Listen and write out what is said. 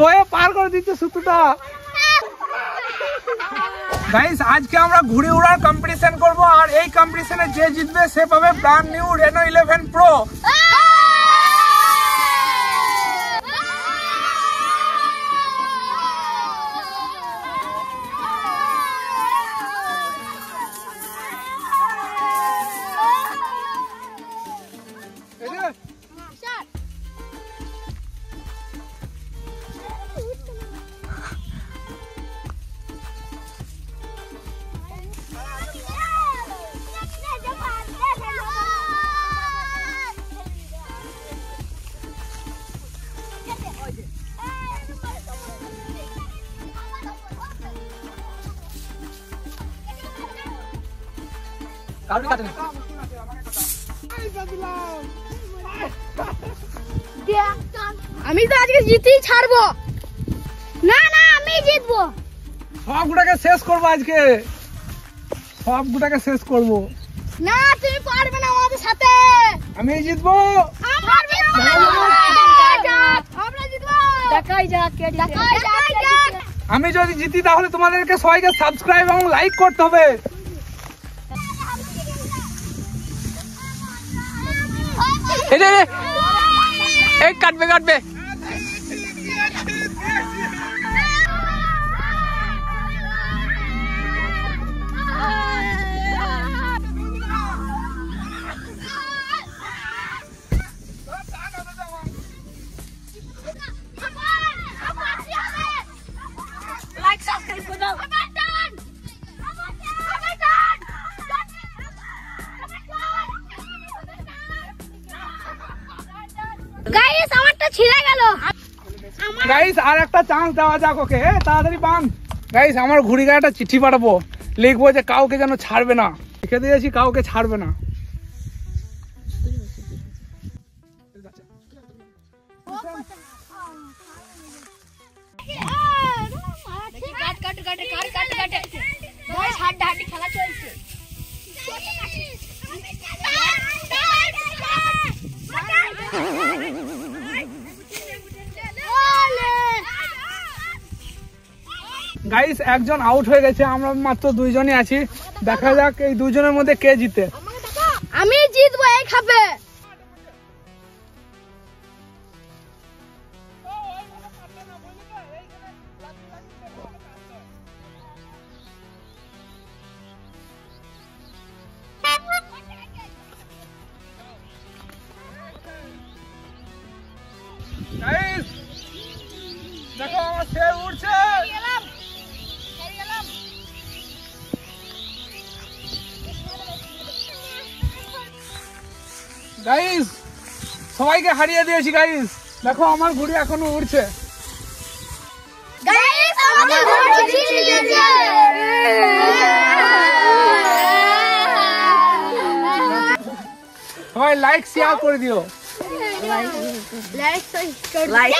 ভয়ে পার করে দিচ্ছে সুতুটা। গাইস আজকে আমরা ঘুড়ি উড়ার কম্পিটিশন করব, আর এই কম্পিটিশনে যে জিতবে সে পাবে ব্র্যান্ড নিউ Reno 11 Pro। আমি তো আজকে জিতেই ছাড়বো না। না আমি জিতবো, সবগুটাকে শেষ করবো আজকে, সবগুটাকে শেষ করবো। না তুমি পারবে না আমাদের সাথে। আমি জিতবো। আমি যদি জিতি তাহলে তোমাদেরকে সবাইকে সাবস্ক্রাইব এবং লাইক করতে হবে। এই কাটবে কাটবে। গাইস আমারটা ছিঁড়ে গেল। গাইস আর একটা চান্স দেওয়া যাক ওকে, তাড়াতাড়ি পান। গাইস আমার ঘুড়ি গায়ে একটা চিঠি পাঠাবো, লিখবো যে কাউকে যেন ছাড়বে না, লিখে দিয়েছি কাউকে ছাড়বে না। খেলা চলছে। গাইস একজন আউট হয়ে গেছে, আমরা মাত্র দুইজনই আছি। দেখা যাক এই দুজনের মধ্যে কে জিতে। আমি জিতবো, এই খাবে। গাইস দেখো আমার সে উড়ছে। গাইস সবাইকে হারিয়ে দিয়েছি গাইস, দেখো আমার ঘুড়ি এখনো উড়ছে। গাইস আমাদের ঘুড়ি জিতে গেছে। সবাই লাইক শেয়ার করে দিও। লাইক